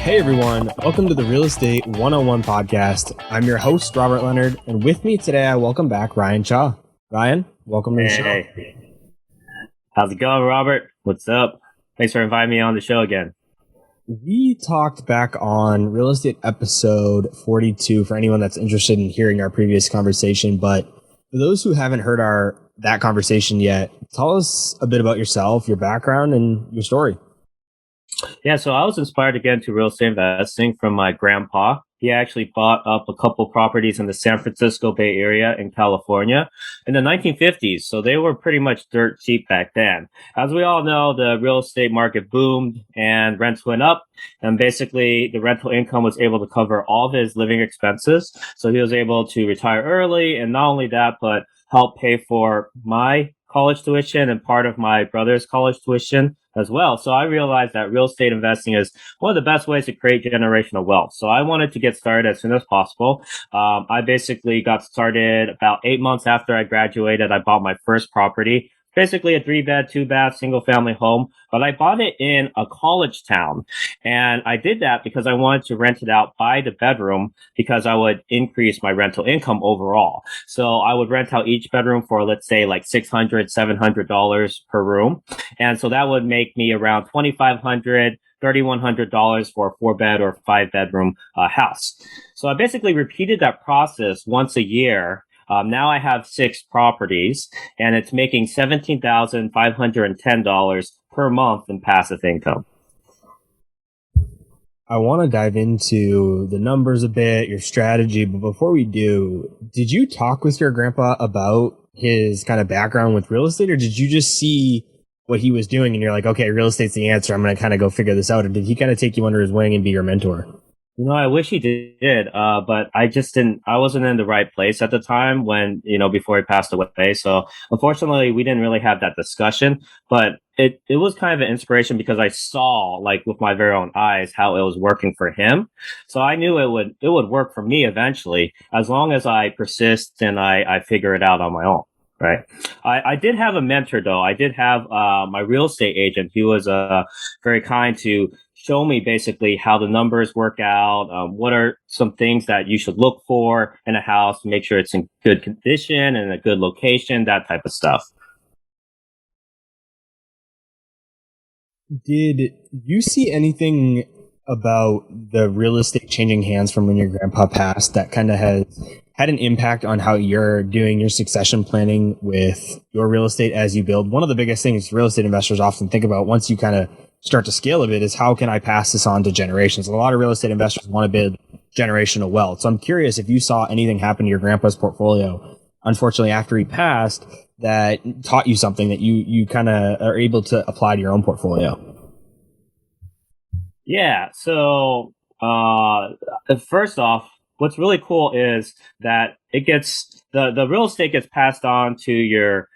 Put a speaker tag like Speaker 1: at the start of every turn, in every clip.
Speaker 1: Hey everyone, welcome to the Real Estate 101 podcast. I'm your host, Robert Leonard, and with me today I welcome back Ryan Chaw. Ryan, welcome to the show.
Speaker 2: Hey, how's it going, Robert? What's up? Thanks for inviting me on the show again.
Speaker 1: We talked back on Real Estate episode 42 for anyone that's interested in hearing our previous conversation, but for those who haven't heard that conversation yet, tell us a bit about yourself, your background, and your story.
Speaker 2: Yeah, so I was inspired to get into real estate investing from my grandpa. He actually bought up a couple properties in the San Francisco Bay Area in California in the 1950s. So they were pretty much dirt cheap back then. As we all know, the real estate market boomed and rents went up. And basically, the rental income was able to cover all of his living expenses. So he was able to retire early. And not only that, but help pay for my college tuition and part of my brother's college tuition as well. So I realized that real estate investing is one of the best ways to create generational wealth. So I wanted to get started as soon as possible. I basically got started about 8 months after I graduated. I bought my first property, basically a 3-bed, 2-bath, single family home, but I bought it in a college town. And I did that because I wanted to rent it out by the bedroom because I would increase my rental income overall. So I would rent out each bedroom for, let's say, like $600, $700 per room. And so that would make me around $2,500, $3,100 for a 4-bed or 5-bedroom house. So I basically repeated that process once a year. Now I have 6 properties and it's making $17,510 per month in passive income.
Speaker 1: I want to dive into the numbers a bit, your strategy, but before we do, did you talk with your grandpa about his kind of background with real estate, or did you just see what he was doing and you're like, okay, real estate's the answer, I'm going to kind of go figure this out? Or did he kind of take you under his wing and be your mentor?
Speaker 2: I wish he did, but I just didn't. I wasn't in the right place at the time when, before he passed away. So unfortunately, we didn't really have that discussion. But it was kind of an inspiration because I saw, like, with my very own eyes, how it was working for him. So I knew it would work for me eventually, as long as I persist and I figure it out on my own. Right. I did have a mentor though. I did have my real estate agent. He was very kind to show me basically how the numbers work out. What are some things that you should look for in a house to make sure it's in good condition and a good location, that type of stuff.
Speaker 1: Did you see anything about the real estate changing hands from when your grandpa passed that kind of has had an impact on how you're doing your succession planning with your real estate as you build? One of the biggest things real estate investors often think about once you kind of start to scale a bit is how can I pass this on to generations? A lot of real estate investors want to build generational wealth. So I'm curious if you saw anything happen to your grandpa's portfolio, unfortunately, after he passed, that taught you something that you kind of are able to apply to your own portfolio.
Speaker 2: Yeah. So, first off, what's really cool is that the real estate gets passed on to your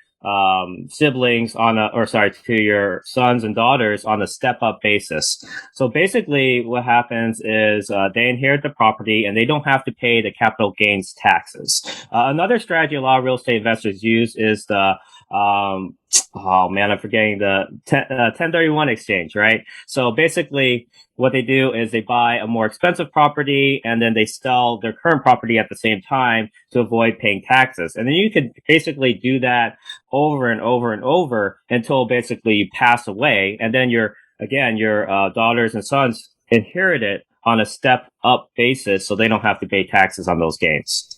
Speaker 2: siblings to your sons and daughters on a step up basis. So basically what happens is they inherit the property and they don't have to pay the capital gains taxes. Another strategy a lot of real estate investors use is the I'm forgetting the 1031 exchange, right? So basically what they do is they buy a more expensive property and then they sell their current property at the same time to avoid paying taxes. And then you could basically do that over and over and over until basically you pass away. And then your daughters and sons inherit it on a step up basis so they don't have to pay taxes on those gains.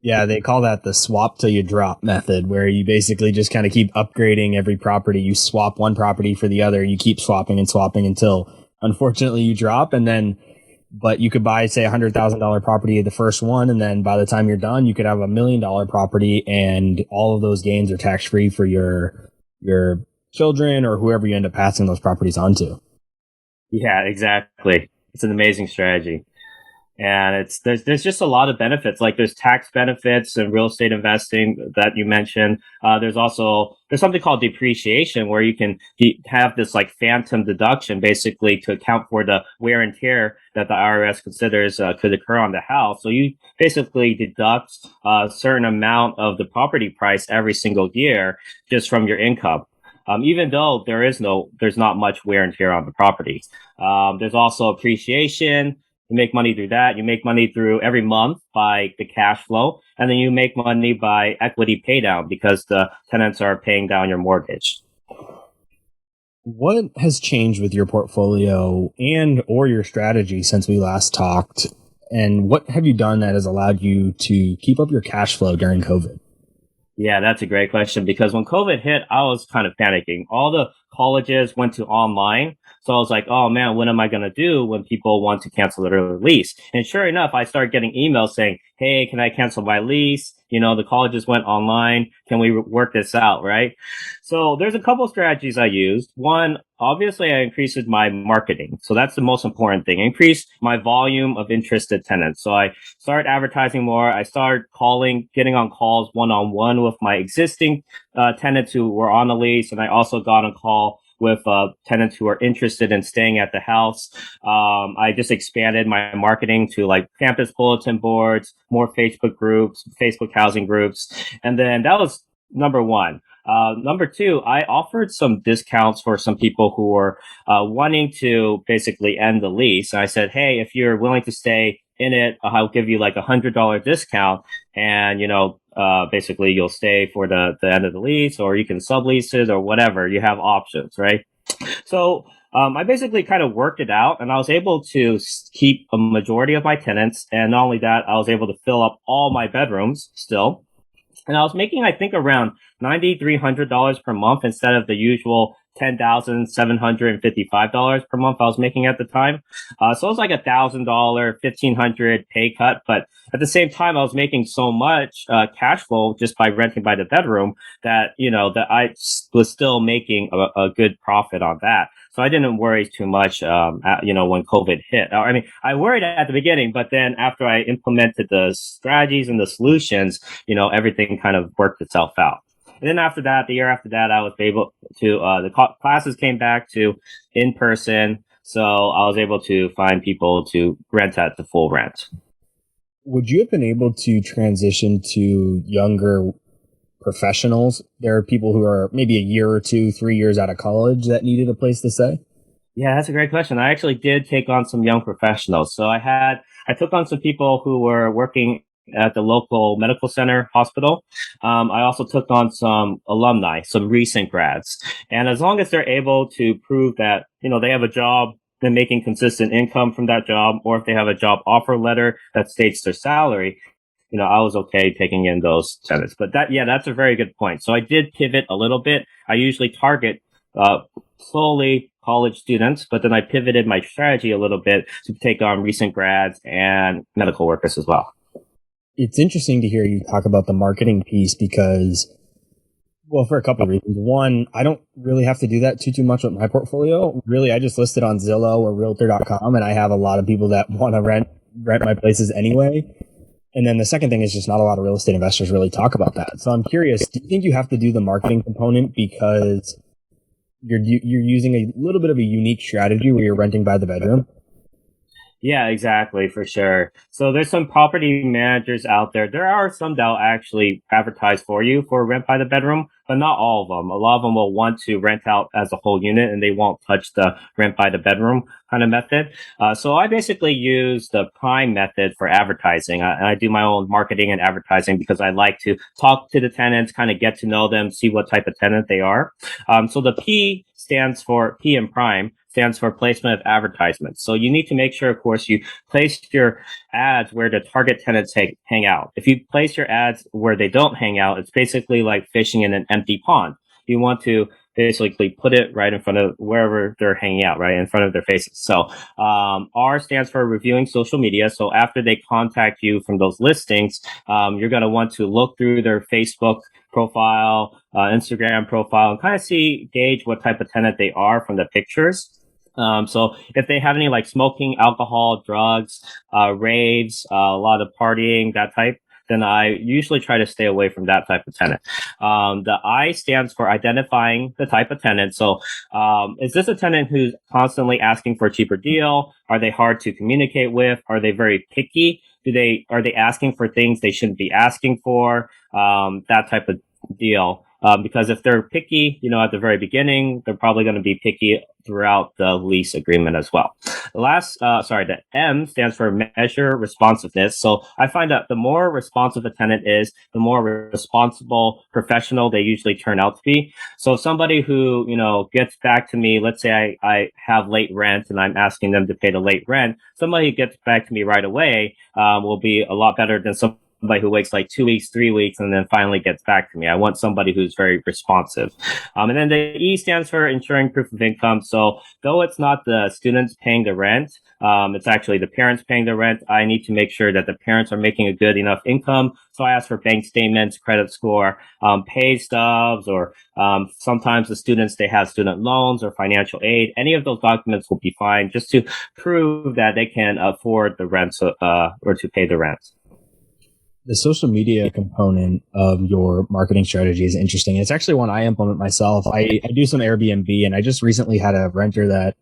Speaker 1: Yeah, they call that the swap till you drop method, where you basically just kind of keep upgrading every property. You swap one property for the other. You keep swapping and swapping until, unfortunately, you drop. But you could buy, say, $100,000 property, the first one, and then by the time you're done, you could have $1 million property, and all of those gains are tax free for your children or whoever you end up passing those properties on to.
Speaker 2: Yeah, exactly. It's an amazing strategy. And there's just a lot of benefits. Like there's tax benefits in real estate investing that you mentioned. There's something called depreciation where you can have this like phantom deduction basically to account for the wear and tear that the IRS considers could occur on the house. So you basically deduct a certain amount of the property price every single year just from your income. even though there's not much wear and tear on the property. There's also appreciation. You make money through that. You make money through every month by the cash flow, and then you make money by equity pay down because the tenants are paying down your mortgage.
Speaker 1: What has changed with your portfolio and or your strategy since we last talked? And what have you done that has allowed you to keep up your cash flow during COVID?
Speaker 2: Yeah, that's a great question because when COVID hit, I was kind of panicking. All the colleges went to online. So I was like, oh man, what am I going to do when people want to cancel their lease? And sure enough, I started getting emails saying, hey, can I cancel my lease? You know, the colleges went online. Can we work this out? Right. So there's a couple strategies I used. One, obviously I increased my marketing. So that's the most important thing. Increase my volume of interested tenants. So I started advertising more. I started getting on calls one on one with my existing tenants who were on the lease. And I also got on call with tenants who are interested in staying at the house. I just expanded my marketing to like campus bulletin boards, more Facebook groups, Facebook housing groups. And then that was number one. Number two, I offered some discounts for some people who were wanting to basically end the lease. And I said, hey, if you're willing to stay in it, I'll give you like $100 discount. And, basically you'll stay for the end of the lease, or you can sublease it or whatever. You have options, right? So I basically kind of worked it out, and I was able to keep a majority of my tenants. And not only that, I was able to fill up all my bedrooms still. And I was making, I think, around $9,300 per month instead of the usual $10,755 per month I was making at the time. So it was like $1,000, 1,500 pay cut. But at the same time, I was making so much cash flow just by renting by the bedroom that, that I was still making a good profit on that. So I didn't worry too much, when COVID hit. I mean, I worried at the beginning, but then after I implemented the strategies and the solutions, everything kind of worked itself out. And then after that, the year after that, I was able to, classes came back to in person. So I was able to find people to rent at the full rent.
Speaker 1: Would you have been able to transition to younger professionals? There are people who are maybe a year or two, 3 years out of college that needed a place to stay.
Speaker 2: Yeah, that's a great question. I actually did take on some young professionals. So I took on some people who were working at the local medical center hospital. I also took on some alumni, some recent grads. And as long as they're able to prove that, they have a job and making consistent income from that job, or if they have a job offer letter that states their salary, I was okay taking in those tenants. But that's a very good point. So I did pivot a little bit. I usually target uh, solely college students, but then I pivoted my strategy a little bit to take on recent grads and medical workers as well.
Speaker 1: It's interesting to hear you talk about the marketing piece because, well, for a couple of reasons. One, I don't really have to do that too much with my portfolio. Really, I just list it on Zillow or Realtor.com, and I have a lot of people that want to rent my places anyway. And then the second thing is just not a lot of real estate investors really talk about that. So I'm curious, do you think you have to do the marketing component because you're using a little bit of a unique strategy where you're renting by the bedroom?
Speaker 2: Yeah, exactly, for sure. So there's some property managers out there. There are some that'll actually advertise for you for rent by the bedroom, but not all of them. A lot of them will want to rent out as a whole unit and they won't touch the rent by the bedroom kind of method. So I basically use the prime method for advertising. I do my own marketing and advertising because I like to talk to the tenants, kind of get to know them, see what type of tenant they are. So the P in prime stands for placement of advertisements. So you need to make sure, of course, you place your ads where the target tenants hang out. If you place your ads where they don't hang out, it's basically like fishing in an empty pond. You want to basically put it right in front of wherever they're hanging out, right in front of their faces. So R stands for reviewing social media. So after they contact you from those listings, you're going to want to look through their Facebook profile, Instagram profile, and kind of gauge what type of tenant they are from the pictures. So if they have any like smoking, alcohol, drugs, raves, a lot of partying, that type, then I usually try to stay away from that type of tenant. The I stands for identifying the type of tenant. So, is this a tenant who's constantly asking for a cheaper deal? Are they hard to communicate with? Are they very picky? Are they asking for things they shouldn't be asking for? That type of deal. Because if they're picky, at the very beginning, they're probably going to be picky throughout the lease agreement as well. The M stands for measure responsiveness. So I find that the more responsive a tenant is, the more responsible professional they usually turn out to be. So somebody who, gets back to me, let's say I have late rent and I'm asking them to pay the late rent, somebody who gets back to me right away will be a lot better than somebody who waits like 2 weeks, 3 weeks, and then finally gets back to me. I want somebody who's very responsive. And then the E stands for ensuring proof of income. So though it's not the students paying the rent, it's actually the parents paying the rent. I need to make sure that the parents are making a good enough income. So I ask for bank statements, credit score, pay stubs, or sometimes the students, they have student loans or financial aid. Any of those documents will be fine just to prove that they can afford the rent or to pay the rent.
Speaker 1: The social media component of your marketing strategy is interesting. It's actually one I implement myself. I do some Airbnb, and I just recently had a renter that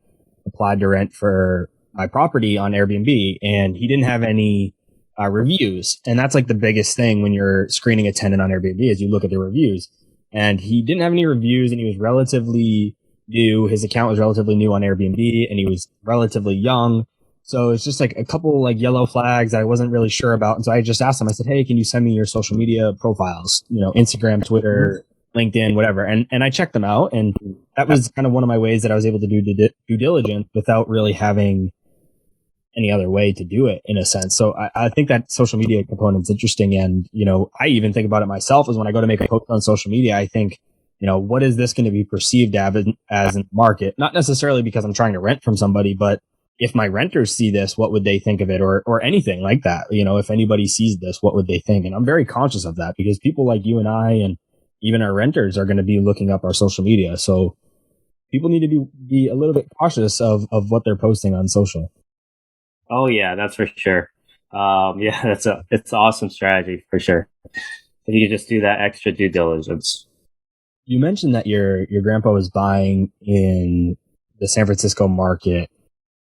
Speaker 1: applied to rent for my property on Airbnb, and he didn't have any reviews. And that's like the biggest thing when you're screening a tenant on Airbnb is you look at the reviews. And he didn't have any reviews, and he was relatively new. His account was relatively new on Airbnb, and he was relatively young. So it's just like a couple like yellow flags I wasn't really sure about. And so I just asked him, I said, hey, can you send me your social media profiles? Instagram, Twitter, LinkedIn, whatever. And I checked them out. And that was kind of one of my ways that I was able to do due diligence without really having any other way to do it in a sense. So I think that social media component's interesting. And, I even think about it myself is when I go to make a post on social media, I think, what is this going to be perceived as in the market? Not necessarily because I'm trying to rent from somebody, but if my renters see this, what would they think of it, or anything like that? If anybody sees this, what would they think? And I'm very conscious of that because people like you and I, and even our renters, are going to be looking up our social media. So people need to be a little bit cautious of what they're posting on social.
Speaker 2: Oh yeah, that's for sure. Yeah, it's an awesome strategy for sure. If you could just do that extra due diligence.
Speaker 1: You mentioned that your grandpa was buying in the San Francisco market.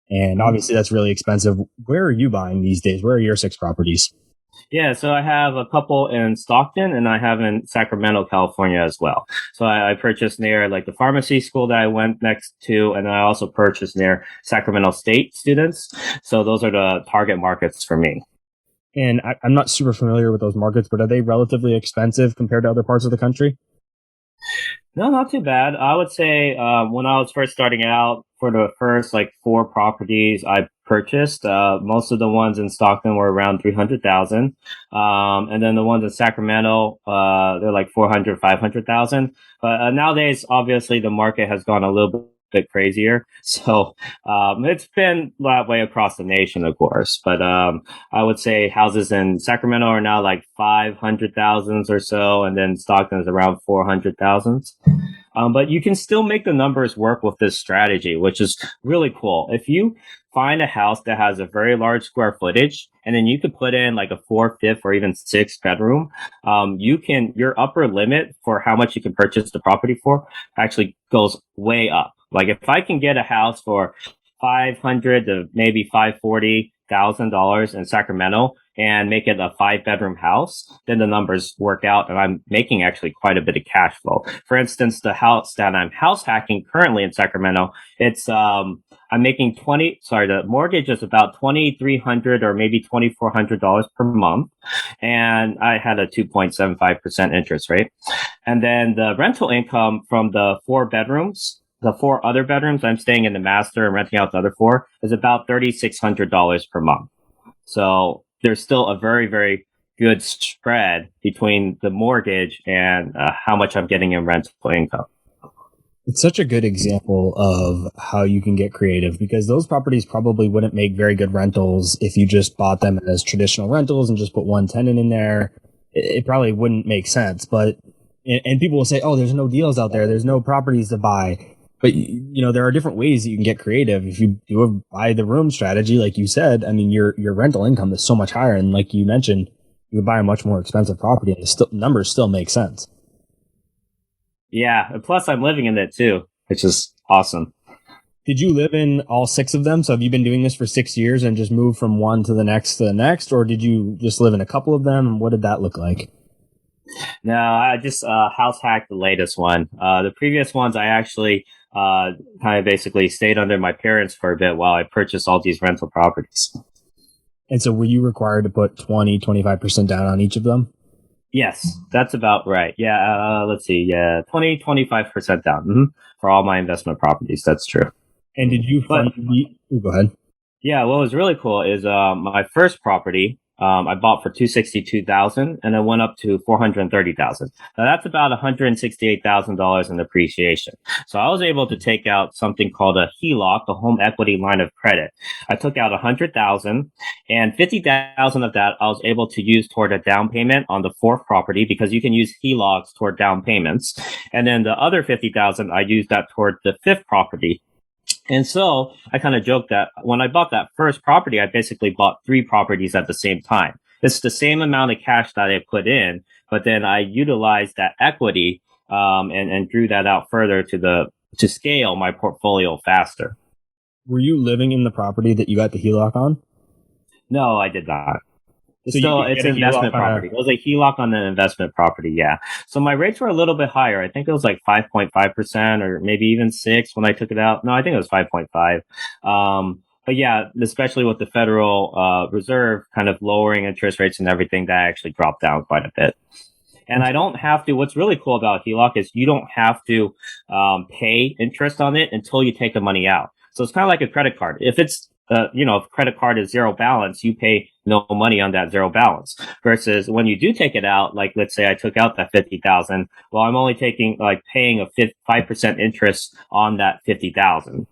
Speaker 1: And obviously that's really expensive. Where are you buying these days? Where are your 6 properties?
Speaker 2: Yeah, so I have a couple in Stockton and I have in Sacramento, California as well. So I purchased near like the pharmacy school that I went next to, and I also purchased near Sacramento State students. So those are the target markets for me.
Speaker 1: And I'm not super familiar with those markets, but are they relatively expensive compared to other parts of the country?
Speaker 2: No, not too bad. I would say when I was first starting out, for the first like 4 properties I purchased, most of the ones in Stockton were around 300,000, and then the ones in Sacramento, they're like 400, 500,000. But nowadays, obviously, the market has gone a little bit crazier, so it's been that way across the nation, of course. But I would say houses in Sacramento are now like 500,000 or so, and then Stockton is around 400,000. But you can still make the numbers work with this strategy, which is really cool. If you find a house that has a very large square footage, and then you could put in like a 4th, 5th, or even 6th bedroom, your upper limit for how much you can purchase the property for actually goes way up. Like if I can get a house for 500 to maybe $540,000 in Sacramento and make it a 5-bedroom house, then the numbers work out and I'm making actually quite a bit of cash flow. For instance, the house that I'm house hacking currently in Sacramento, it's I'm making the mortgage is about $2,300 or maybe $2,400 per month, and I had a 2.75% interest rate. And then the rental income from the 4 other bedrooms, I'm staying in the master and renting out the other 4, is about $3,600 per month. So there's still a very, very good spread between the mortgage and how much I'm getting in rental income.
Speaker 1: It's such a good example of how you can get creative because those properties probably wouldn't make very good rentals if you just bought them as traditional rentals and just put one tenant in there. It probably wouldn't make sense. But and people will say, oh, there's no deals out there. There's no properties to buy. But, there are different ways that you can get creative. If you do a buy the room strategy, like you said, I mean, your rental income is so much higher. And like you mentioned, you would buy a much more expensive property and the numbers still make sense.
Speaker 2: Yeah. And plus, I'm living in it too, which is awesome.
Speaker 1: Did you live in all 6 of them? So have you been doing this for 6 years and just moved from one to the next? Or did you just live in a couple of them? And what did that look like?
Speaker 2: No, I just house hacked the latest one. The previous ones I actually kind of basically stayed under my parents for a bit while I purchased all these rental properties.
Speaker 1: And so were you required to put 25% down on each of them?
Speaker 2: Yes, that's about right. Yeah, let's see. Yeah, 25% down for all my investment properties. That's true.
Speaker 1: And did you
Speaker 2: But
Speaker 1: fund the, oh, go ahead.
Speaker 2: yeah, what was really cool is my first property I bought for 262,000, and it went up to 430,000. Now that's about $168,000 in appreciation. So I was able to take out something called a HELOC, the home equity line of credit. I took out 100,000, and 50,000 of that I was able to use toward a down payment on the fourth property because you can use HELOCs toward down payments, and then the other 50,000 I used that toward the fifth property. And so I kind of joked that when I bought that first property, I basically bought three properties at the same time. It's the same amount of cash that I put in, but then I utilized that equity and drew that out further to scale my portfolio faster.
Speaker 1: Were you living in the property that you got the HELOC on?
Speaker 2: No, I did not.
Speaker 1: So you could
Speaker 2: It's
Speaker 1: get a
Speaker 2: an
Speaker 1: HELOC
Speaker 2: investment
Speaker 1: on
Speaker 2: property. It was a HELOC on an investment property. Yeah. So my rates were a little bit higher. I think it was like 5.5% or maybe even 6 when I took it out. No, I think it was 5.5. But yeah, especially with the Federal Reserve kind of lowering interest rates and everything, that actually dropped down quite a bit. And I don't have to. What's really cool about HELOC is you don't have to pay interest on it until you take the money out. So it's kind of like a credit card. If it's if credit card is zero balance, you pay no money on that zero balance. Versus when you do take it out, like let's say I took out that 50,000, well, I'm only taking like paying a 5% interest on that 50,000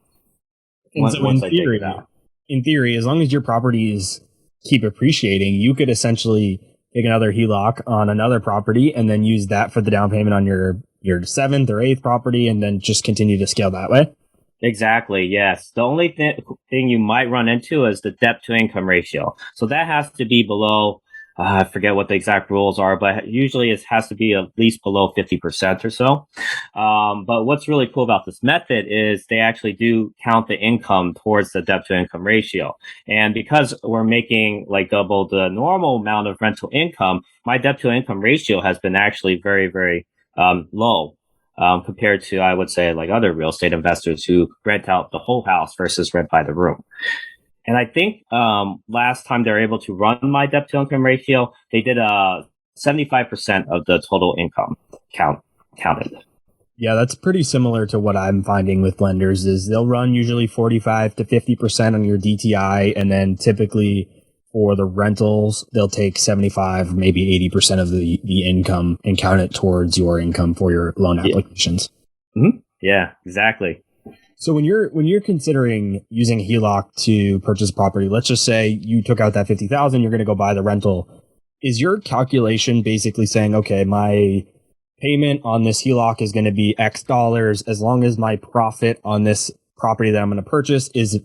Speaker 1: And so
Speaker 2: once I take it out.
Speaker 1: in theory, as long as your properties keep appreciating, you could essentially take another HELOC on another property and then use that for the down payment on your seventh or eighth property and then just continue to scale that way.
Speaker 2: Exactly. Yes. The only thing you might run into is the debt to income ratio. So that has to be below, I forget what the exact rules are, but usually it has to be at least below 50% or so. But what's really cool about this method is they actually do count the income towards the debt to income ratio. And because we're making like double the normal amount of rental income, my debt to income ratio has been actually very, very low compared to, I would say, like other real estate investors who rent out the whole house versus rent by the room. And I think last time they were able to run my debt to income ratio, they did 75% of the total income counted.
Speaker 1: Yeah, that's pretty similar to what I'm finding with lenders is they'll run usually 45 to 50% on your DTI. And then typically for the rentals, they'll take 75, maybe 80% of the income and count it towards your income for your loan applications.
Speaker 2: Mm-hmm. Yeah, exactly.
Speaker 1: So when you're considering using HELOC to purchase property, let's just say you took out that 50,000, you're going to go buy the rental. Is your calculation basically saying, okay, my payment on this HELOC is going to be X dollars as long as my profit on this property that I'm going to purchase is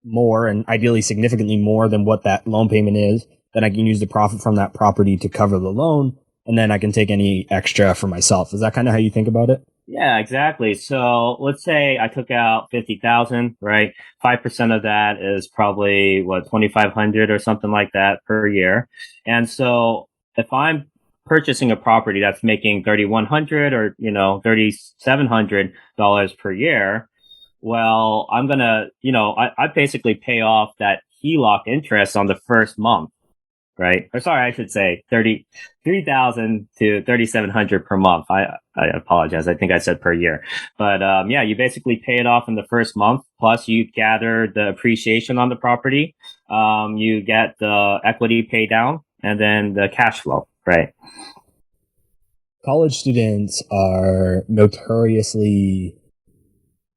Speaker 1: more and ideally significantly more than what that loan payment is, then I can use the profit from that property to cover the loan and then I can take any extra for myself. Is that kind of how you think about it?
Speaker 2: Yeah, exactly. So let's say I took out 50,000, right? 5% of that is probably what, 2,500 or something like that per year. And so if I'm purchasing a property that's making 3,100 or, $3,700 per year, well, I'm gonna, I basically pay off that HELOC interest on the first month, right? Or sorry, I should say 33,000 to 3,700 per month. I apologize. I think I said per year, but yeah, you basically pay it off in the first month. Plus, you gather the appreciation on the property. You get the equity pay down, and then the cash flow, right?
Speaker 1: College students are notoriously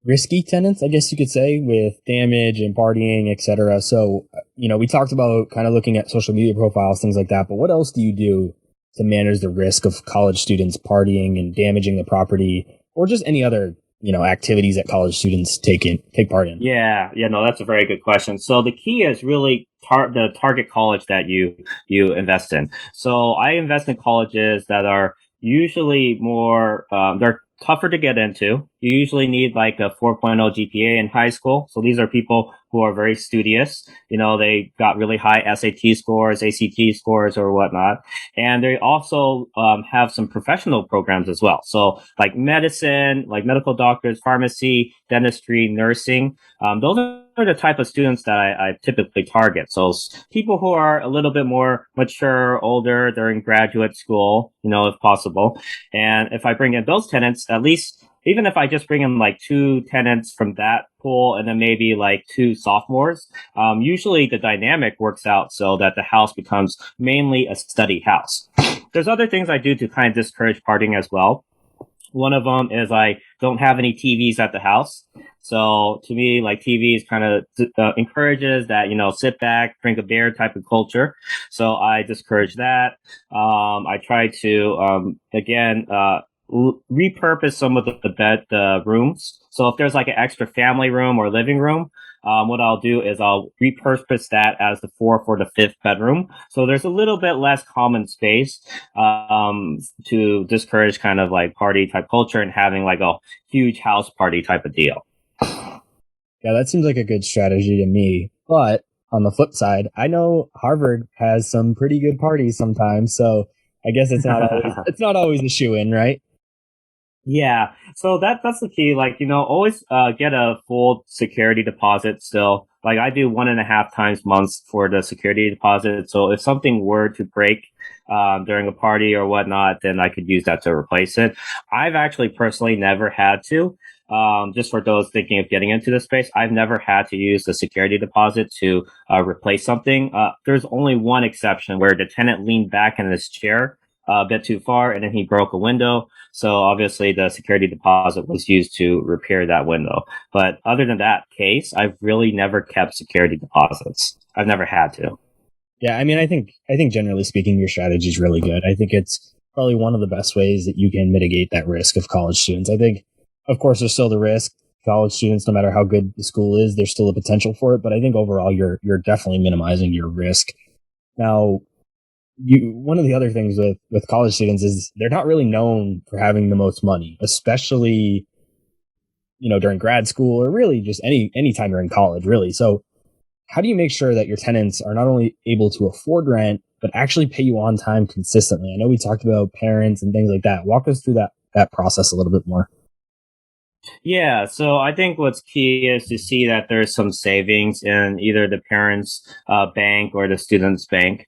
Speaker 1: risky tenants, I guess you could say, with damage and partying, etc. So, we talked about kind of looking at social media profiles, things like that. But what else do you do to manage the risk of college students partying and damaging the property, or just any other activities that college students take part in?
Speaker 2: Yeah, no, that's a very good question. So the key is really the target college that you invest in. So I invest in colleges that are usually more they're tougher to get into. You usually need like a 4.0 GPA in high school. So these are people who are very studious. They got really high SAT scores, ACT scores, or whatnot. And they also have some professional programs as well. So like medicine, like medical doctors, pharmacy, dentistry, nursing. Those are the type of students that I typically target. So people who are a little bit more mature, older, they're in graduate school, if possible. And if I bring in those tenants, at least even if I just bring in like 2 tenants from that pool and then maybe like 2 sophomores, usually the dynamic works out so that the house becomes mainly a study house. There's other things I do to kind of discourage partying as well. One of them is I don't have any TVs at the house. So to me, like TVs kind of encourages that, sit back, drink a beer type of culture. So I discourage that. I try to, again, repurpose some of the rooms. So if there's like an extra family room or living room, what I'll do is I'll repurpose that as the 4th or the 5th bedroom. So there's a little bit less common space to discourage kind of like party type culture and having like a huge house party type of deal.
Speaker 1: Yeah, that seems like a good strategy to me. But on the flip side, I know Harvard has some pretty good parties sometimes. So I guess it's not always a shoe-in, right?
Speaker 2: Yeah. So that's the key. Like, always get a full security deposit still. Like I do 1.5 times months for the security deposit. So if something were to break during a party or whatnot, then I could use that to replace it. I've actually personally never had to. Just for those thinking of getting into this space, I've never had to use the security deposit to replace something. There's only one exception where the tenant leaned back in his chair a bit too far and then he broke a window. So obviously the security deposit was used to repair that window. But other than that case, I've really never kept security deposits. I've never had to.
Speaker 1: Yeah, I mean, I think generally speaking, your strategy is really good. I think it's probably one of the best ways that you can mitigate that risk of college students. I think, of course, there's still the risk. College students, no matter how good the school is, there's still a potential for it. But I think overall, you're definitely minimizing your risk. Now, one of the other things with college students is they're not really known for having the most money, especially, during grad school or really just any time you're in college, really. So how do you make sure that your tenants are not only able to afford rent, but actually pay you on time consistently? I know we talked about parents and things like that. Walk us through that process a little bit more.
Speaker 2: Yeah, so I think what's key is to see that there's some savings in either the parents' bank or the student's bank,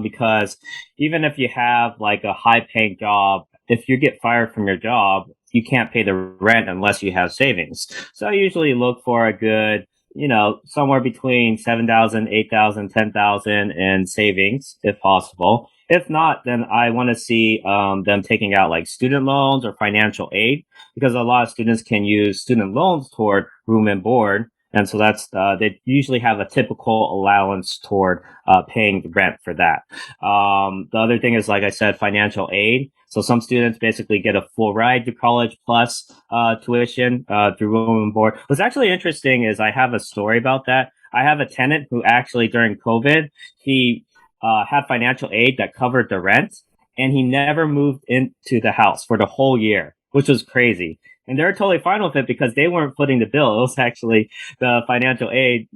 Speaker 2: because even if you have like a high-paying job, if you get fired from your job, you can't pay the rent unless you have savings. So I usually look for a good, somewhere between 7,000, 8,000, 10,000 in savings, if possible. If not, then I want to see them taking out like student loans or financial aid, because a lot of students can use student loans toward room and board. And so that's, they usually have a typical allowance toward paying the rent for that. The other thing is, like I said, financial aid. So some students basically get a full ride to college plus tuition through room and board. What's actually interesting is I have a story about that. I have a tenant who actually during COVID, he had financial aid that covered the rent, and he never moved into the house for the whole year, which was crazy. And they're totally fine with it because they weren't footing the bill. It was actually the financial aid,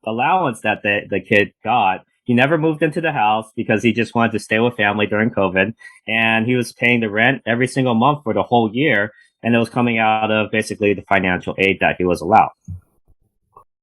Speaker 2: allowance that the kid got. He never moved into the house because he just wanted to stay with family during COVID. And he was paying the rent every single month for the whole year. And it was coming out of basically the financial aid that he was allowed.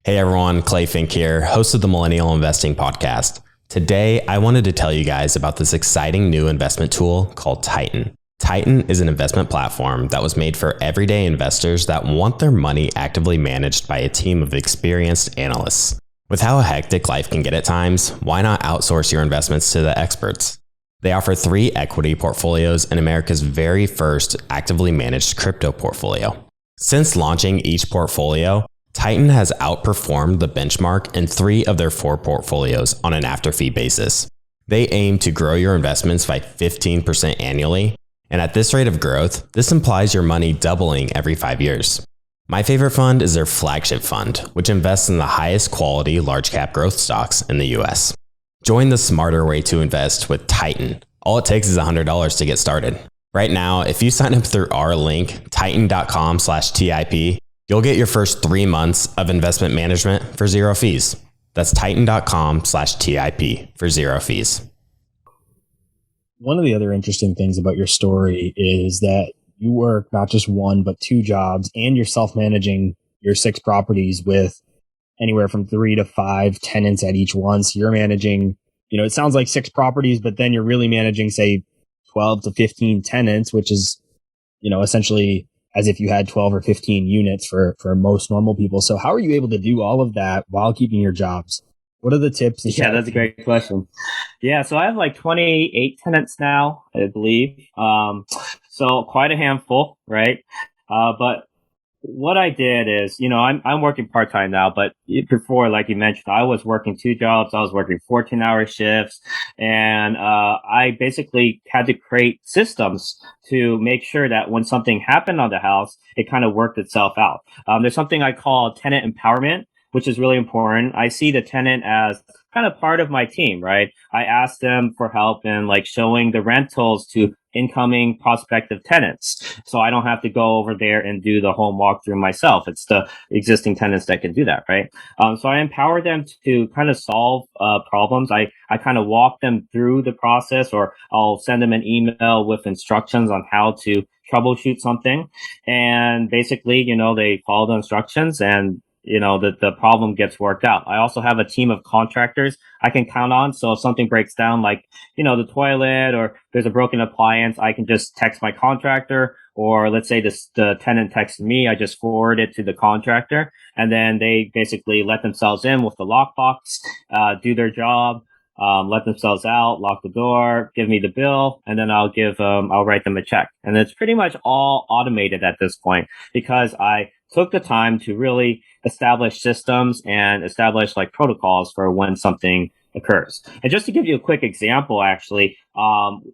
Speaker 3: Hey everyone, Clay Fink here, host of the Millennial Investing Podcast. Today, I wanted to tell you guys about this exciting new investment tool called Titan. Titan is an investment platform that was made for everyday investors that want their money actively managed by a team of experienced analysts. With how hectic life can get at times, why not outsource your investments to the experts? They offer 3 equity portfolios and America's very first actively managed crypto portfolio. Since launching each portfolio, Titan has outperformed the benchmark in 3 of their 4 portfolios on an after-fee basis. They aim to grow your investments by 15% annually, and at this rate of growth, this implies your money doubling every 5 years. My favorite fund is their flagship fund, which invests in the highest quality large-cap growth stocks in the US. Join the smarter way to invest with Titan. All it takes is $100 to get started. Right now, if you sign up through our link, titan.com/TIP, You'll get your first 3 months of investment management for 0 fees. That's titan.com/TIP for 0 fees.
Speaker 1: One of the other interesting things about your story is that you work not just one, but 2 jobs, and you're self-managing your 6 properties with anywhere from 3 to 5 tenants at each one. So you're managing, it sounds like 6 properties, but then you're really managing, say, 12 to 15 tenants, which is, essentially as if you had 12 or 15 units for most normal people. So how are you able to do all of that while keeping your jobs? What are the tips?
Speaker 2: Yeah, that's a great question. Yeah, so I have like 28 tenants now, I believe. So quite a handful, right? But what I did is, I'm working part-time now, but before, like you mentioned, I was working 2 jobs. I was working 14-hour shifts, and I basically had to create systems to make sure that when something happened on the house, it kind of worked itself out. There's something I call tenant empowerment, which is really important. I see the tenant as kind of part of my team, right? I ask them for help in like showing the rentals to incoming prospective tenants. So I don't have to go over there and do the home walkthrough myself. It's the existing tenants that can do that, right? So I empower them to kind of solve problems. I kind of walk them through the process, or I'll send them an email with instructions on how to troubleshoot something. And basically, they follow the instructions, and the problem gets worked out. I also have a team of contractors I can count on. So if something breaks down, like, the toilet, or there's a broken appliance, I can just text my contractor, or let's say the tenant texts me, I just forward it to the contractor, and then they basically let themselves in with the lockbox, do their job, let themselves out, lock the door, give me the bill, and then I'll write them a check. And it's pretty much all automated at this point, because I took the time to really establish systems and establish like protocols for when something occurs. And just to give you a quick example, actually,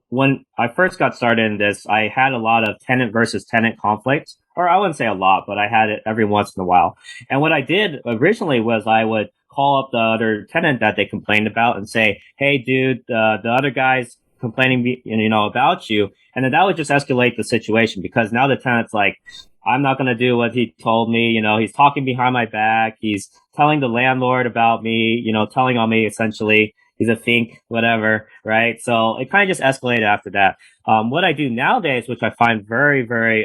Speaker 2: when I first got started in this, I had a lot of tenant versus tenant conflicts, or I wouldn't say a lot, but I had it every once in a while. And what I did originally was I would call up the other tenant that they complained about and say, "Hey, dude, the other guy's complaining, about you," and then that would just escalate the situation, because now the tenant's like, "I'm not going to do what he told me. He's talking behind my back. He's telling the landlord about me, telling on me essentially. He's a fink, whatever." Right. So it kind of just escalated after that. What I do nowadays, which I find very, very,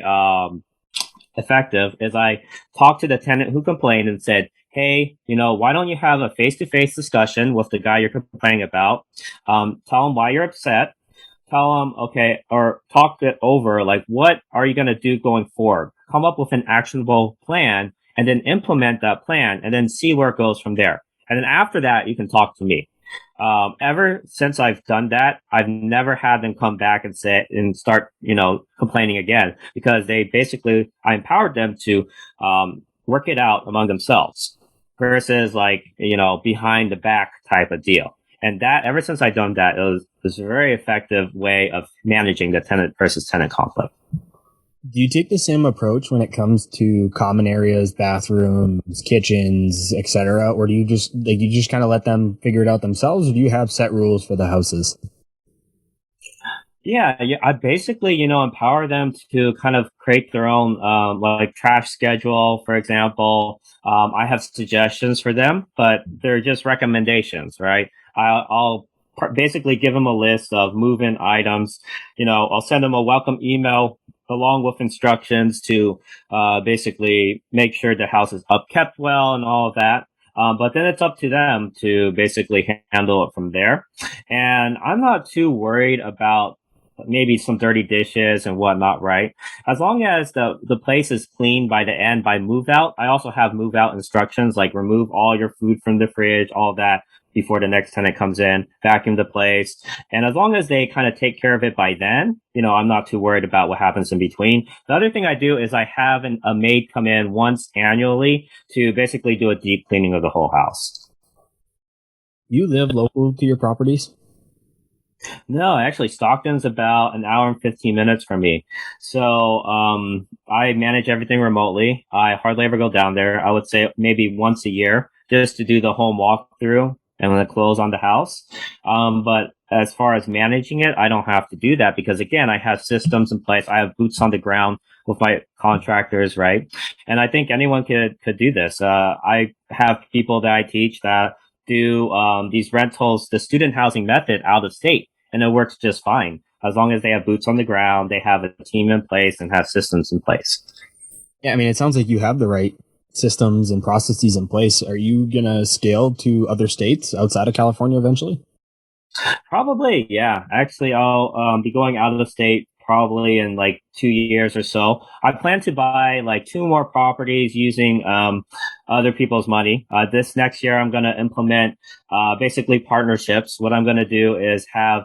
Speaker 2: effective, is I talk to the tenant who complained and said, "Hey, why don't you have a face-to-face discussion with the guy you're complaining about? Tell him why you're upset. Tell them, okay, or talk it over. Like, what are you going to do going forward? Come up with an actionable plan, and then implement that plan, and then see where it goes from there. And then after that, you can talk to me." Ever since I've done that, I've never had them come back and start, complaining again, because I empowered them to, work it out among themselves, versus like, behind the back type of deal. And that, ever since I've done that, it was a very effective way of managing the tenant versus tenant conflict.
Speaker 1: Do you take the same approach when it comes to common areas, bathrooms, kitchens, etc., or do you just kind of let them figure it out themselves, or do you have set rules for the houses?
Speaker 2: Yeah, I basically, empower them to kind of create their own, like trash schedule, for example. I have suggestions for them, but they're just recommendations, right? I'll basically give them a list of move-in items. I'll send them a welcome email along with instructions to, basically make sure the house is upkept well and all of that. But then it's up to them to basically handle it from there. And I'm not too worried about maybe some dirty dishes and whatnot, right? As long as the place is clean by the end, by move out. I also have move out instructions, like remove all your food from the fridge, all that, before the next tenant comes in, vacuum the place. And as long as they kind of take care of it by then, I'm not too worried about what happens in between. The other thing I do is I have a maid come in once annually to basically do a deep cleaning of the whole house.
Speaker 1: You live local to your properties?
Speaker 2: No, actually, Stockton's about an hour and 15 minutes from me. So I manage everything remotely. I hardly ever go down there. I would say maybe once a year, just to do the home walkthrough and then close on the house. But as far as managing it, I don't have to do that, because again, I have systems in place. I have boots on the ground with my contractors, right? And I think anyone could do this. I have people that I teach that do these rentals, the student housing method out of state, and it works just fine as long as they have boots on the ground, they have a team in place, and have systems in place.
Speaker 1: Yeah, I mean, it sounds like you have the right systems and processes in place. Are you going to scale to other states outside of California eventually?
Speaker 2: Probably, yeah. Actually, I'll be going out of the state probably in like 2 years or so. I plan to buy like two more properties using other people's money. This next year, I'm going to implement basically partnerships. What I'm going to do is have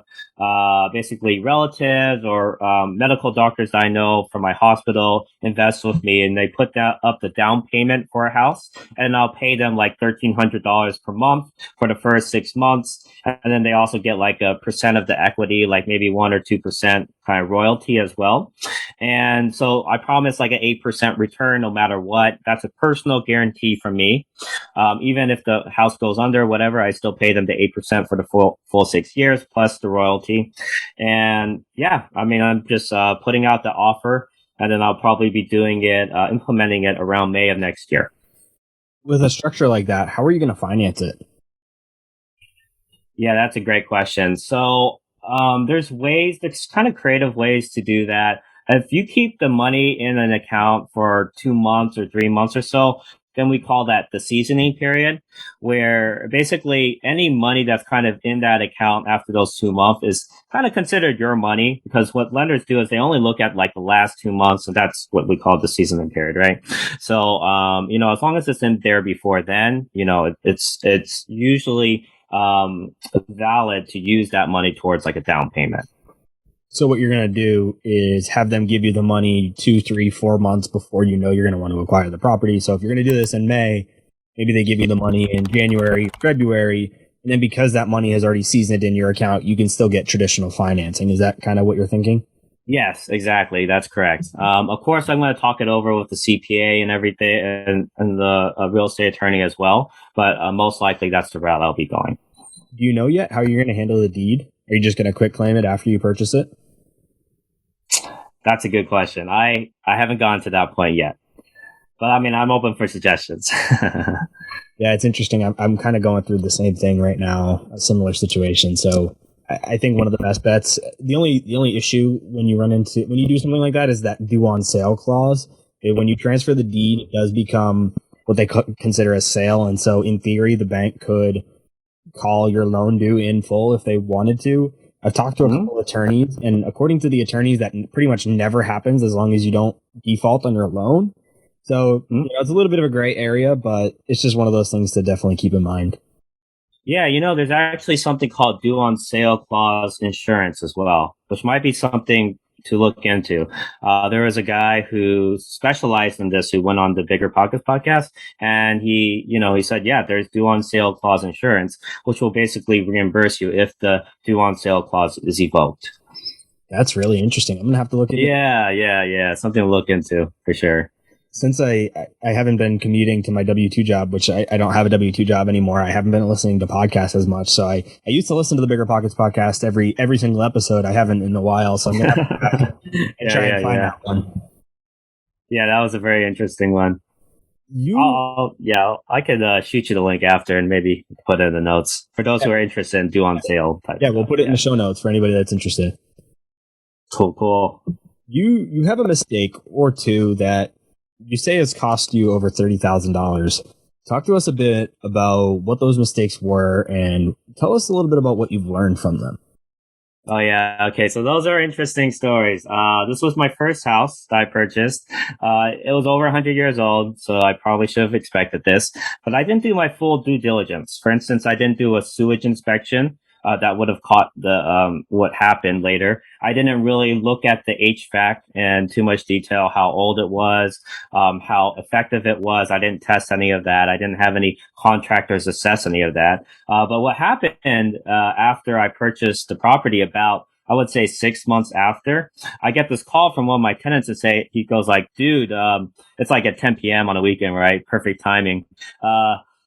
Speaker 2: basically relatives or medical doctors that I know from my hospital invest with me, and they put up the down payment for a house, and I'll pay them like $1,300 per month for the first 6 months. And then they also get like a percent of the equity, like maybe 1 or 2% kind of royalty as well. And so I promise like an 8% return no matter what. That's a personal guarantee from me. Even if the house goes under, whatever, I still pay them the 8% for the full 6 years plus the royalty. And yeah, I mean, I'm just putting out the offer, and then I'll probably be doing it, implementing it around May of next year.
Speaker 1: With a structure like that, how are you going to finance it?
Speaker 2: Yeah, that's a great question. So there's kind of creative ways to do that. If you keep the money in an account for 2 months or 3 months or so, then we call that the seasoning period, where basically any money that's kind of in that account after those 2 months is kind of considered your money, because what lenders do is they only look at like the last 2 months, and that's what we call the seasoning period, right? So, as long as it's in there before then, it's usually valid to use that money towards like a down payment.
Speaker 1: So what you're going to do is have them give you the money 2, 3, 4 months before you know you're going to want to acquire the property. So if you're going to do this in May, maybe they give you the money in January, February, and then because that money has already seasoned in your account, you can still get traditional financing. Is that kind of what you're thinking?
Speaker 2: Yes, exactly. That's correct. Of course, I'm going to talk it over with the CPA and everything, and the real estate attorney as well. But most likely, that's the route I'll be going.
Speaker 1: Do you know yet how you're going to handle the deed? Are you just going to quit claim it after you purchase it?
Speaker 2: That's a good question. I haven't gotten to that point yet, but I mean, I'm open for suggestions.
Speaker 1: Yeah, it's interesting. I'm kind of going through the same thing right now, a similar situation. So I think one of the best bets. The only issue when you do something like that is that due on sale clause. When you transfer the deed, it does become what they consider a sale, and so in theory, the bank could call your loan due in full if they wanted to. I've talked to a couple of attorneys, and according to the attorneys, that pretty much never happens as long as you don't default on your loan. So it's a little bit of a gray area, but it's just one of those things to definitely keep in mind.
Speaker 2: Yeah, there's actually something called due on sale clause insurance as well, which might be something to look into. There was a guy who specialized in this who went on the Bigger Pockets podcast, and he said, yeah, there's due on sale clause insurance, which will basically reimburse you if the due on sale clause is evoked.
Speaker 1: That's really interesting. I'm gonna have to look into it.
Speaker 2: Yeah, something to look into for sure.
Speaker 1: Since I haven't been commuting to my W-2 job, which I don't have a W-2 job anymore, I haven't been listening to podcasts as much. So I used to listen to the Bigger Pockets podcast every single episode. I haven't in a while, so I'm going to have to go back and try and find that one.
Speaker 2: Yeah, that was a very interesting one. I could shoot you the link after and maybe put it in the notes for those who are interested in due on sale type.
Speaker 1: Yeah, we'll put it in the show notes for anybody that's interested.
Speaker 2: Cool.
Speaker 1: You have a mistake or two that you say has cost you over $30,000. Talk to us a bit about what those mistakes were and tell us a little bit about what you've learned from them.
Speaker 2: Oh, yeah. Okay. So those are interesting stories. This was my first house that I purchased. It was over 100 years old, so I probably should have expected this, but I didn't do my full due diligence. For instance, I didn't do a sewage inspection. That would have caught the what happened later. I didn't really look at the HVAC in too much detail, how old it was, how effective it was. I didn't test any of that. I didn't have any contractors assess any of that. But what happened after I purchased the property, about I would say 6 months after, I get this call from one of my tenants he goes like, dude, it's like at 10 p.m. on a weekend, right? Perfect timing.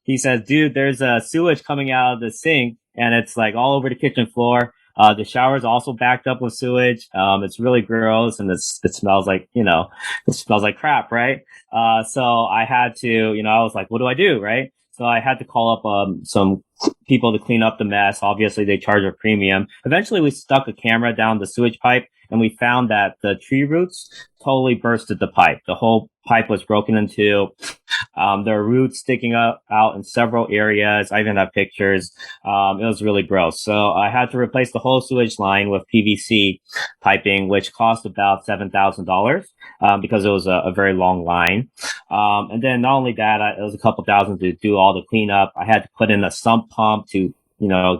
Speaker 2: He says, dude, there's a sewage coming out of the sink, and it's like all over the kitchen floor. The shower is also backed up with sewage. It's really gross, and it smells like, it smells like crap, right? So I had to, I was like, what do I do, right? So I had to call up some people to clean up the mess. Obviously, they charge a premium. Eventually, we stuck a camera down the sewage pipe, and we found that the tree roots totally bursted the pipe. The whole pipe was broken in two. There are roots sticking out in several areas. I even have pictures. It was really gross. So I had to replace the whole sewage line with PVC piping, which cost about $7,000 because it was a very long line. And then not only that, it was a couple thousand to do all the cleanup. I had to put in a sump pump to,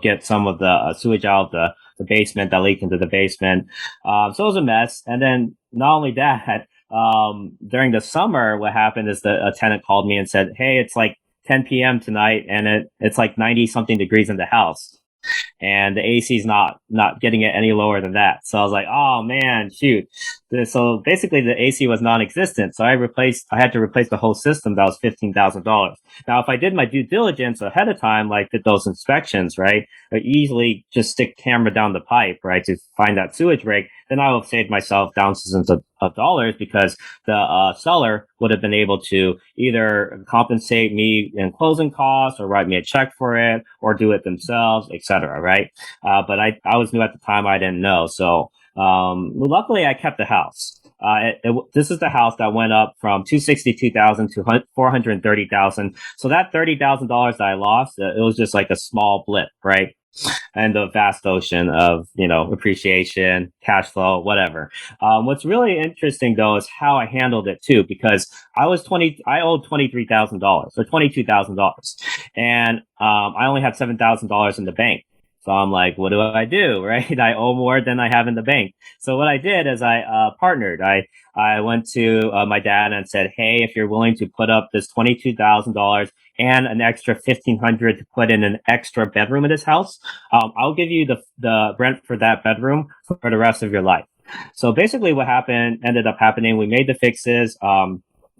Speaker 2: get some of the sewage out of the basement that leaked into the basement. So it was a mess. And then not only that, during the summer, what happened is a tenant called me and said, "Hey, it's like 10 p.m. tonight, and it's like 90 something degrees in the house, and the AC is not getting it any lower than that." So I was like, "Oh man, shoot!" So basically, the AC was non-existent. So I had to replace the whole system. That was $15,000. Now, if I did my due diligence ahead of time, like did those inspections, right, I easily just stick camera down the pipe, right, to find that sewage break. Then I would have saved myself thousands of dollars because the seller would have been able to either compensate me in closing costs or write me a check for it or do it themselves, etc. Right? But I was new at the time. I didn't know. So luckily, I kept the house. This is the house that went up from 262,000 to 430,000. So that $30,000 that I lost, it was just like a small blip, right? And the vast ocean of, appreciation, cash flow, whatever. What's really interesting though is how I handled it too, because I owed $23,000 or $22,000, and I only had $7,000 in the bank. So I'm like, what do I do? Right? I owe more than I have in the bank. So what I did is I partnered. I went to my dad and said, "Hey, if you're willing to put up this $22,000 and an extra $1,500 to put in an extra bedroom in this house, I'll give you the rent for that bedroom for the rest of your life." So basically, what ended up happening. We made the fixes.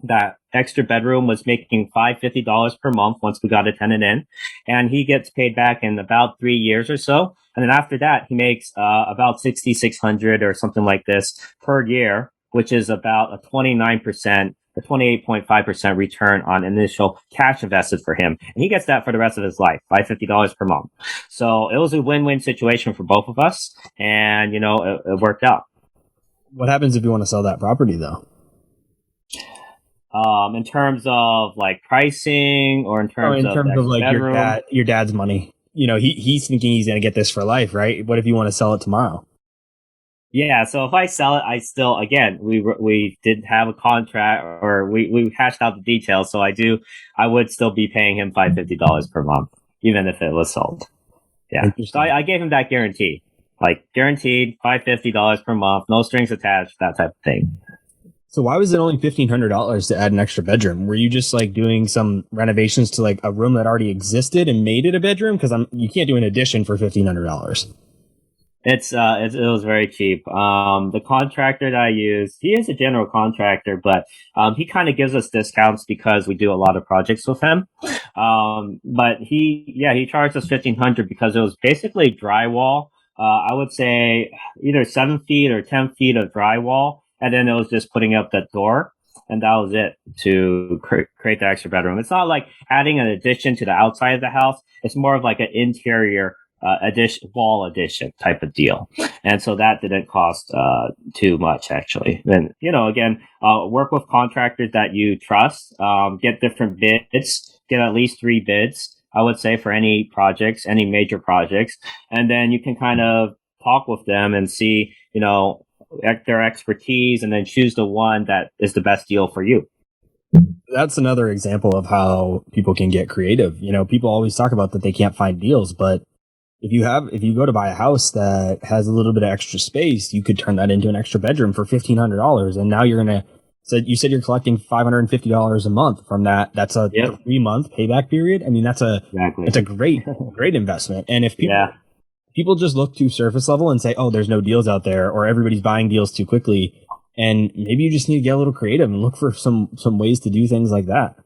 Speaker 2: That extra bedroom was making $550 per month once we got a tenant in, and he gets paid back in about 3 years or so. And then after that, he makes about 6,600 or something like this per year, which is about a 29%, a 28.5% return on initial cash invested for him. And he gets that for the rest of his life, $550 per month. So it was a win-win situation for both of us. And, it worked out.
Speaker 1: What happens if you want to sell that property though?
Speaker 2: In terms of like pricing or in terms
Speaker 1: of like
Speaker 2: bedroom?
Speaker 1: your dad's money, he's thinking he's going to get this for life, right? What if you want to sell it tomorrow?
Speaker 2: Yeah. So if I sell it, I still, again, we did have a contract or we hashed out the details. So I would still be paying him $550 per month, even if it was sold. Yeah. So I gave him that guarantee, like guaranteed $550 per month, no strings attached, that type of thing.
Speaker 1: So why was it only $1,500 to add an extra bedroom? Were you just like doing some renovations to like a room that already existed and made it a bedroom? Because you can't do an addition for $1,500.
Speaker 2: It was very cheap. The contractor that I use, he is a general contractor, but he kind of gives us discounts because we do a lot of projects with him. But he charged us $1,500 because it was basically drywall. I would say either 7 feet or 10 feet of drywall. And then it was just putting up that door, and that was it to create the extra bedroom. It's not like adding an addition to the outside of the house. It's more of like an interior wall addition type of deal. And so that didn't cost too much actually. And again, work with contractors that you trust. Get different bids. Get at least 3 bids, I would say, for any projects, any major projects, and then you can kind of talk with them and see, their expertise, and then choose the one that is the best deal for you.
Speaker 1: That's another example of how people can get creative. People always talk about that they can't find deals, but if you go to buy a house that has a little bit of extra space, you could turn that into an extra bedroom for $1,500. And now you said you're collecting $550 a month from that. That's a 3-month payback period. I mean, that's a great investment. And if people just look too surface level and say, "Oh, there's no deals out there," or everybody's buying deals too quickly. And maybe you just need to get a little creative and look for some ways to do things like that.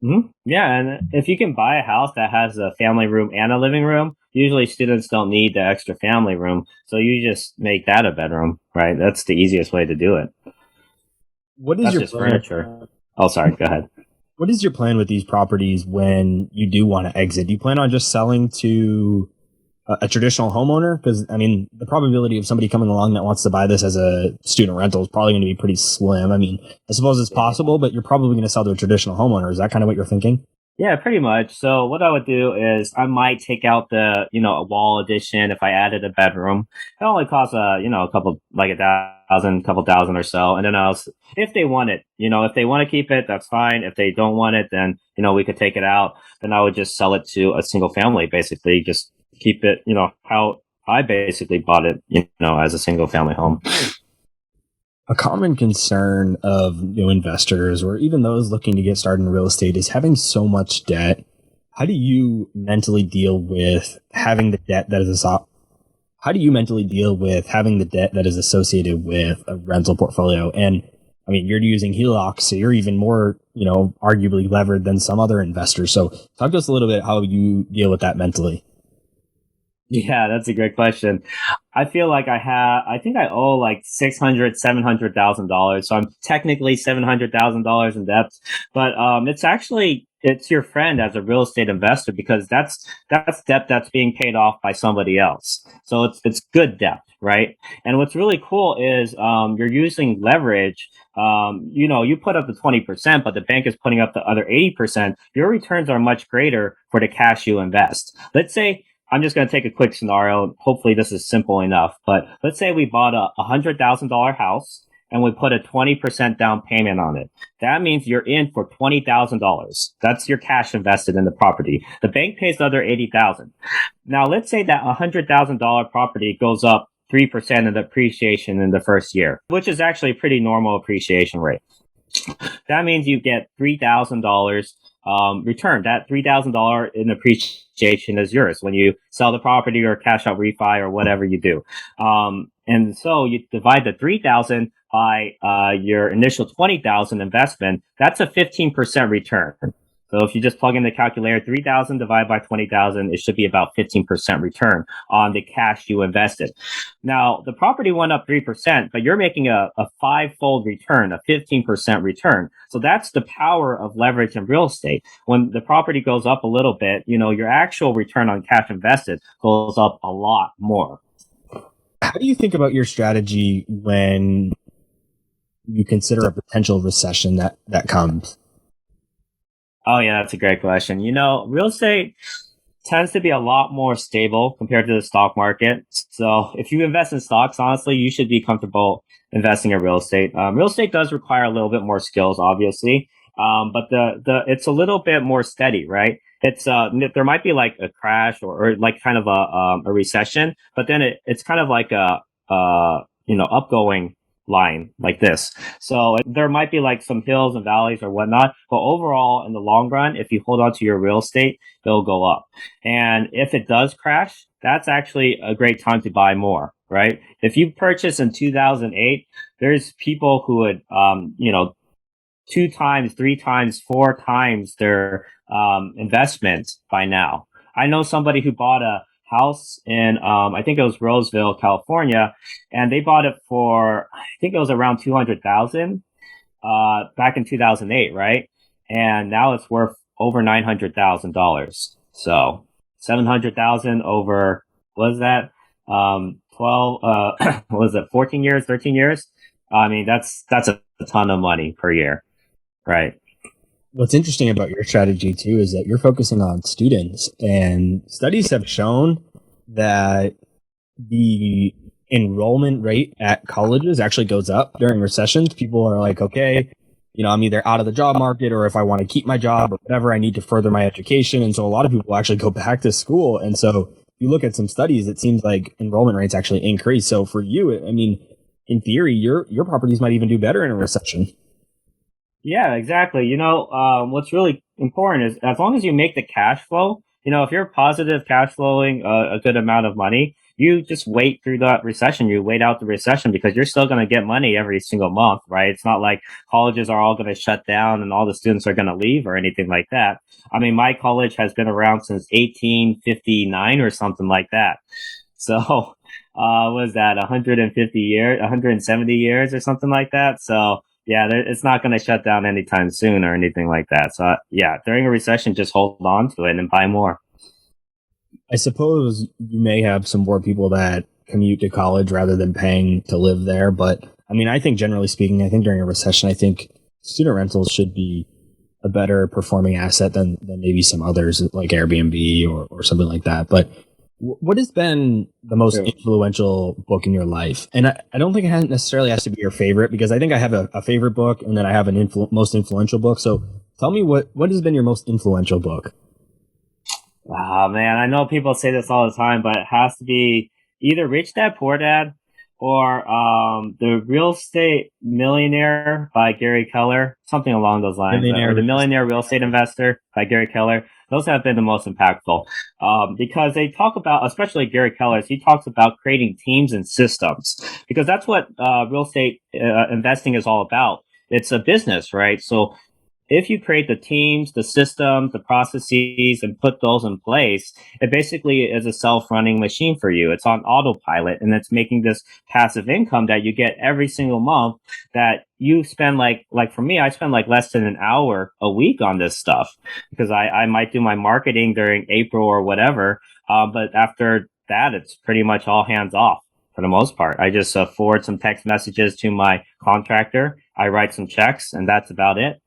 Speaker 2: Mm-hmm. Yeah. And if you can buy a house that has a family room and a living room, usually students don't need the extra family room, so you just make that a bedroom, right? That's the easiest way to do it.
Speaker 1: What is
Speaker 2: That's
Speaker 1: your
Speaker 2: just
Speaker 1: plan?
Speaker 2: furniture. Oh, sorry. Go ahead.
Speaker 1: What is your plan with these properties when you do want to exit? Do you plan on just selling to a traditional homeowner? Because, I mean, the probability of somebody coming along that wants to buy this as a student rental is probably going to be pretty slim. I mean, I suppose it's possible, but you're probably going to sell to a traditional homeowner. Is that kind of what you're thinking?
Speaker 2: Yeah, pretty much. So what I would do is I might take out a wall addition if I added a bedroom. It only costs a couple, like couple thousand or so. And then if they want it, if they want to keep it, that's fine. If they don't want it, then, we could take it out. Then I would just sell it to a single family, basically just keep it, how I basically bought it, as a single family home.
Speaker 1: A common concern of new investors or even those looking to get started in real estate is having so much debt. How do you mentally deal with having the debt that is how do you mentally deal with having the debt that is associated with a rental portfolio? And I mean, you're using HELOCs, so you're even more, arguably levered than some other investors. So talk to us a little bit how you deal with that mentally.
Speaker 2: Yeah, that's a great question. I feel like I think I owe like $700,000. So I'm technically $700,000 in debt, but it's your friend as a real estate investor because that's debt that's being paid off by somebody else. So it's good debt, right? And what's really cool is you're using leverage. You put up the 20%, but the bank is putting up the other 80%. Your returns are much greater for the cash you invest. Let's say I'm just going to take a quick scenario. Hopefully this is simple enough, but let's say we bought a $100,000 house and we put a 20% down payment on it. That means you're in for $20,000. That's your cash invested in the property. The bank pays the other $80,000. Now let's say that $100,000 property goes up 3% in appreciation in the first year, which is actually a pretty normal appreciation rate. That means you get $3,000 return. That $3,000 in appreciation is yours when you sell the property or cash out refi or whatever you do. And so you divide the 3,000 by your initial 20,000 investment. That's a 15% return. So if you just plug in the calculator, 3,000 divided by 20,000, it should be about 15% return on the cash you invested. Now, the property went up 3%, but you're making a five-fold return, a 15% return. So that's the power of leverage in real estate. When the property goes up a little bit, your actual return on cash invested goes up a lot more.
Speaker 1: How do you think about your strategy when you consider a potential recession that comes?
Speaker 2: Oh, yeah, that's a great question. Real estate tends to be a lot more stable compared to the stock market. So if you invest in stocks, honestly, you should be comfortable investing in real estate. Real estate does require a little bit more skills, obviously. But it's a little bit more steady, right? It's there might be like a crash or like kind of a recession, but then it's kind of like a upgoing line like this. So there might be like some hills and valleys or whatnot, but overall in the long run, if you hold on to your real estate, it'll go up. And if it does crash, that's actually a great time to buy more, right? If you purchased in 2008, there's people who would, 2 times, 3 times, 4 times their investment by now. I know somebody who bought a house in I think it was Roseville, California, and they bought it for I think it was around 200,000 back in 2008, right? And now it's worth over $900,000. So 700,000 over what is that? 12 what was it? 14 years, 13 years? I mean that's a ton of money per year, right?
Speaker 1: What's interesting about your strategy too is that you're focusing on students, and studies have shown that the enrollment rate at colleges actually goes up during recessions. People are like, okay, I'm either out of the job market, or if I want to keep my job or whatever, I need to further my education. And so a lot of people actually go back to school. And so if you look at some studies, it seems like enrollment rates actually increase. So for you, I mean, in theory, your properties might even do better in a recession.
Speaker 2: Yeah, exactly. What's really important is as long as you make the cash flow, if you're positive cash flowing a good amount of money, you just wait through that recession. You wait out the recession because you're still going to get money every single month, right? It's not like colleges are all going to shut down and all the students are going to leave or anything like that. I mean, my college has been around since 1859 or something like that. So, was that 150 years, 170 years or something like that? So, yeah, it's not going to shut down anytime soon or anything like that. So, yeah, during a recession, just hold on to it and buy more.
Speaker 1: I suppose you may have some more people that commute to college rather than paying to live there. But I mean, I think generally speaking, I think during a recession, I think student rentals should be a better performing asset than maybe some others like Airbnb or something like that. But what has been the most influential book in your life? And I don't think it necessarily has to be your favorite, because I think I have a favorite book and then I have an most influential book. So tell me what has been your most influential book?
Speaker 2: Oh man, I know people say this all the time, but it has to be either Rich Dad Poor Dad or The Real Estate Millionaire by Gary Keller, something along those lines, or The Millionaire Real Estate Investor by Gary Keller. Those have been the most impactful because they talk about, especially Gary Keller, he talks about creating teams and systems, because that's what real estate investing is all about. It's a business, right? So if you create the teams, the systems, the processes, and put those in place, it basically is a self-running machine for you. It's on autopilot, and it's making this passive income that you get every single month that you spend like for me, I spend like less than an hour a week on this stuff because I might do my marketing during April or whatever. But after that, it's pretty much all hands off for the most part. I just forward some text messages to my contractor. I write some checks, and that's about it.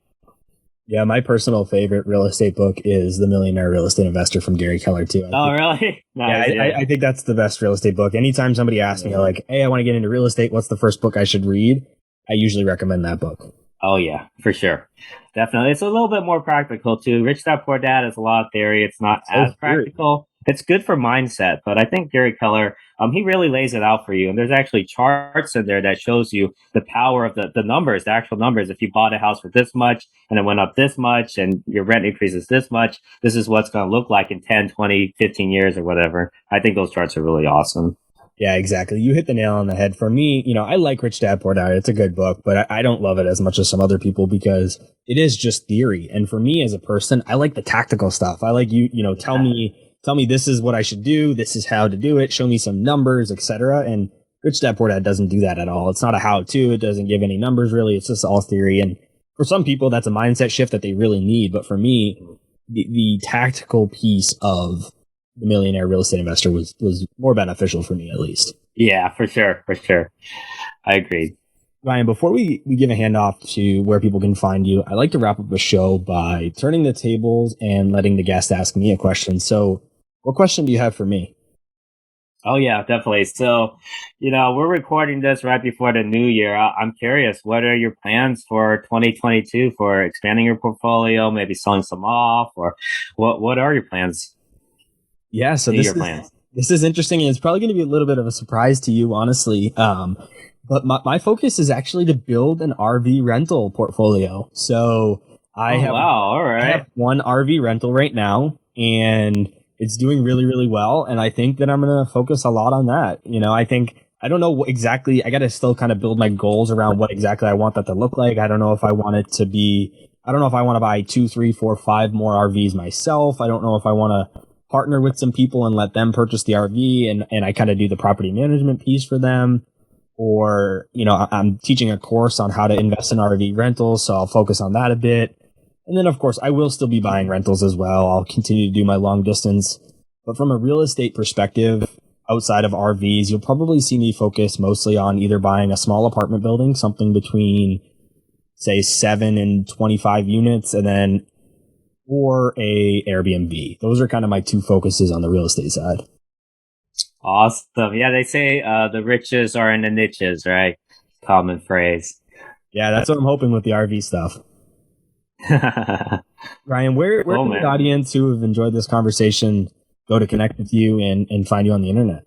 Speaker 1: Yeah, my personal favorite real estate book is The Millionaire Real Estate Investor from Gary Keller, too.
Speaker 2: Really?
Speaker 1: Nice, yeah, I think that's the best real estate book. Anytime somebody asks me, like, hey, I want to get into real estate, what's the first book I should read? I usually recommend that book.
Speaker 2: Oh, yeah, for sure. Definitely. It's a little bit more practical, too. Rich Dad Poor Dad is a lot of theory. It's not as practical. It's good for mindset, but I think Gary Keller, he really lays it out for you. And there's actually charts in there that shows you the power of the numbers, the actual numbers. If you bought a house for this much and it went up this much and your rent increases this much, this is what's going to look like in 10, 20, 15 years or whatever. I think those charts are really awesome.
Speaker 1: Yeah, exactly. You hit the nail on the head. For me, I like Rich Dad Poor Dad. It's a good book, but I don't love it as much as some other people because it is just theory. And for me as a person, I like the tactical stuff. I like tell me this is what I should do. This is how to do it. Show me some numbers, etc. And Rich Dad Poor Dad doesn't do that at all. It's not a how-to. It doesn't give any numbers really. It's just all theory. And for some people, that's a mindset shift that they really need. But for me, the tactical piece of The Millionaire Real Estate Investor was more beneficial for me, at least.
Speaker 2: Yeah, for sure. I agree.
Speaker 1: Ryan, before we give a handoff to where people can find you, I like to wrap up the show by turning the tables and letting the guest ask me a question. So what question do you have for me?
Speaker 2: Oh, yeah, definitely. So, we're recording this right before the new year. I'm curious, what are your plans for 2022 for expanding your portfolio, maybe selling some off, or what are your plans?
Speaker 1: Yeah, so this is interesting, and it's probably going to be a little bit of a surprise to you, honestly. But my focus is actually to build an RV rental portfolio. So I have one RV rental right now, and it's doing really, really well. And I think that I'm going to focus a lot on that. I don't know what exactly, I got to still kind of build my goals around what exactly I want that to look like. I don't know if I want to buy 2, 3, 4, 5 more RVs myself. I don't know if I want to partner with some people and let them purchase the RV and I kind of do the property management piece for them. Or, I'm teaching a course on how to invest in RV rentals, so I'll focus on that a bit. And then, of course, I will still be buying rentals as well. I'll continue to do my long distance. But from a real estate perspective, outside of RVs, you'll probably see me focus mostly on either buying a small apartment building, something between, say, 7 and 25 units, or a Airbnb. Those are kind of my two focuses on the real estate side.
Speaker 2: Awesome. Yeah, they say the riches are in the niches, right? Common phrase.
Speaker 1: Yeah, that's what I'm hoping with the RV stuff. Ryan, where can the audience who have enjoyed this conversation go to connect with you and find you on the internet?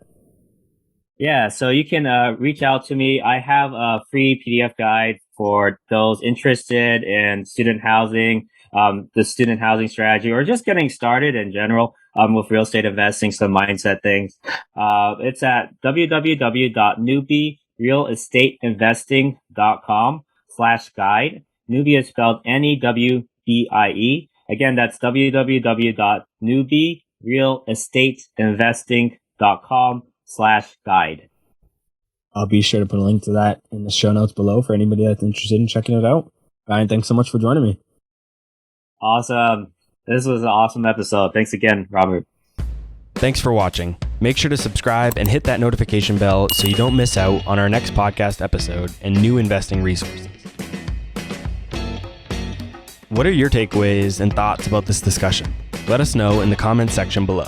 Speaker 2: Yeah, so you can reach out to me. I have a free PDF guide for those interested in student housing, the student housing strategy, or just getting started in general. with real estate investing, some mindset things. It's at www.newbierealestateinvesting.com/guide. Newbie is spelled NEWBIE. Again, that's www.newbierealestateinvesting.com/guide.
Speaker 1: I'll be sure to put a link to that in the show notes below for anybody that's interested in checking it out. Ryan, thanks so much for joining me.
Speaker 2: Awesome. This was an awesome episode. Thanks again, Robert.
Speaker 4: Thanks for watching. Make sure to subscribe and hit that notification bell so you don't miss out on our next podcast episode and new investing resources. What are your takeaways and thoughts about this discussion? Let us know in the comments section below.